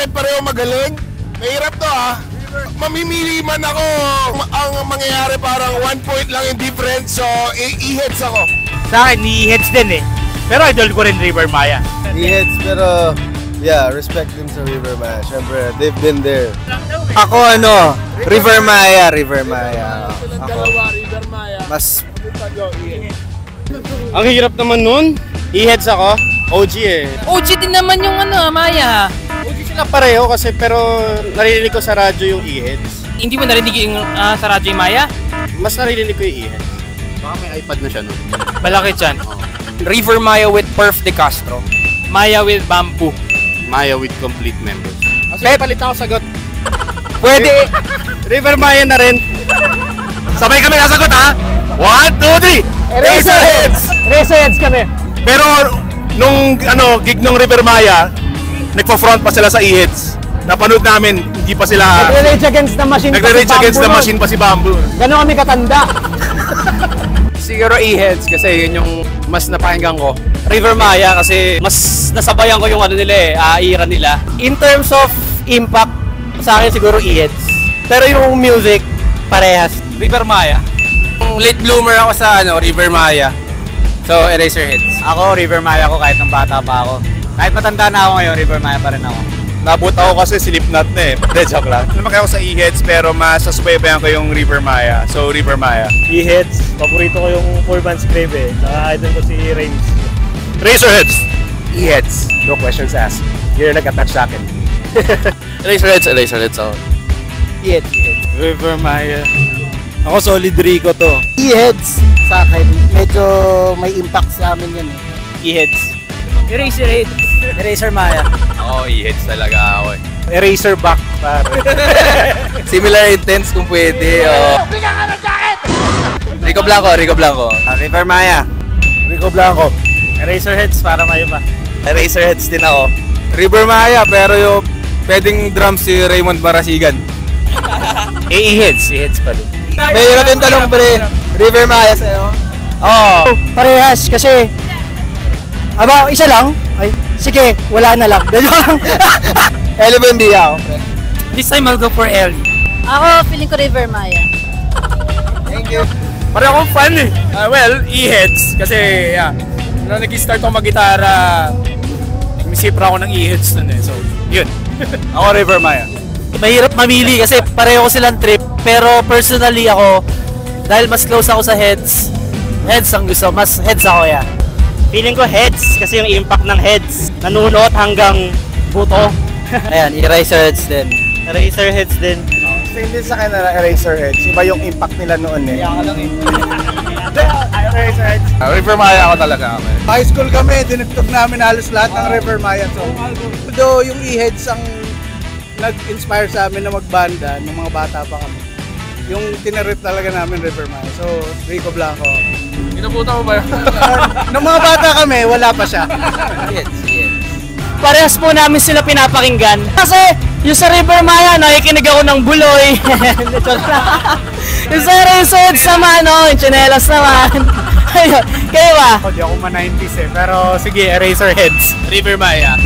bakit pareho magaling? Mahirap to Mamimili man ako. Ang mangyayari parang 1 point lang yung difference. So, i-heads ako. Sa akin, i-heads din Pero idol ko rin River Maya. I-heads pero, yeah, respect din sa River Maya. Siyempre, they've been there. Ako River Maya. Silang dalawa, River Maya. Mas... Ang hirap naman nun. I-heads ako. OG OG din naman yung Maya. OG sila pareho kasi pero narinig ko sa radyo yung i-heads. Hindi mo narinig yung sa radyo yung Maya? Mas narinig ko yung i-heads. Baka may iPad na siya no? Malaki dyan. River Maya with Perf De Castro. Maya with Bamboo. Maya with complete members. Sige, palit ako sagot. Pwede! River Maya na rin. Sabay kami nasagot 1, 2, 3! Eraserheads! Eraserheads kami. Pero nung gig ng River Maya, nagpa-front pa sila sa i-heads. Napanood namin, hindi pa sila... Nagre-rage against the machine pa si Bamboo. Gano'n kami katanda. Siguro i-heads kasi yun yung mas napakinggan ko. River Maya kasi mas nasabayan ko yung nila ira nila. In terms of impact, sa akin siguro i-heads. Pero yung music, parehas. River Maya. Late bloomer ako sa River Maya. So, Eraserheads. Ako, River Maya ako kahit ng bata pa ako. Kahit matanda na ako ngayon, River Maya pa rin ako. Nabot ako kasi Slipknot na joke lang. Lumaki ako sa e-heads pero mas sasubaybayan ko yung River Maya. So, River Maya. E-heads. Paborito ko yung 4 bands grave Saka idol ko si Reigns. Eraserheads! E-heads. No questions asked. You're nag-attach sa akin. Eraserheads ako. I-heads. River Maya. Ako solid Rico to. E-heads sa akin. Medyo may impact sa amin yan I-heads. Eraserheads. Eraser Maya. Oo, e-heads talaga ako Eraser back, pare. Similar intense kung pwede. Bigyan ka ng jacket! Rico Blanco. River Maya. Rico Blanco. Eraserheads para kayo pa. Eraserheads din ako. River Maya pero yung pwedeng drums si Raymond Marasigan. I-heads pa rin. Mayroon din tanong pre. River Maya sa'yo? Parehas kasi isa lang. Ay, sige, wala na lang. Ellie Buendia ako. This time I'll go for Ellie. Ako, feeling ko River Maya. Thank you. Pareho akong fan well, e-heads. Kasi, nung nag-start ako mag-gitara, nagsipra ako ng e-heads nun So, yun. Ako, River Maya. Mahirap mamili kasi pareho silang trip. Pero personally ako, dahil mas close ako sa heads ang gusto. Mas heads ako Feeling ko heads kasi yung impact ng heads nanunot hanggang buto. Ayan, Eraserheads din. Eraserheads din. Same din sa akin na Eraserheads. Iba yung impact nila noon Eraserheads. River Maya ako talaga. High school kami, dinugtog namin halos lahat ng River Maya. So, although yung e-heads ang nag-inspire sa amin na magbanda nung mga bata pa kami. Yung tinarit talaga namin River Maya. So, Rico Blanco. Inabutan mo ba yun? Nung mga bata kami, wala pa siya. Parehas po namin sila pinapakinggan. Kasi yung sa River Maya, nakikinig ako ng Buloy. Yung sa Eraserheads naman, yung Chinelas naman. Kayo ba? Hindi ako ma-90s pero sige, Eraserheads. River Maya.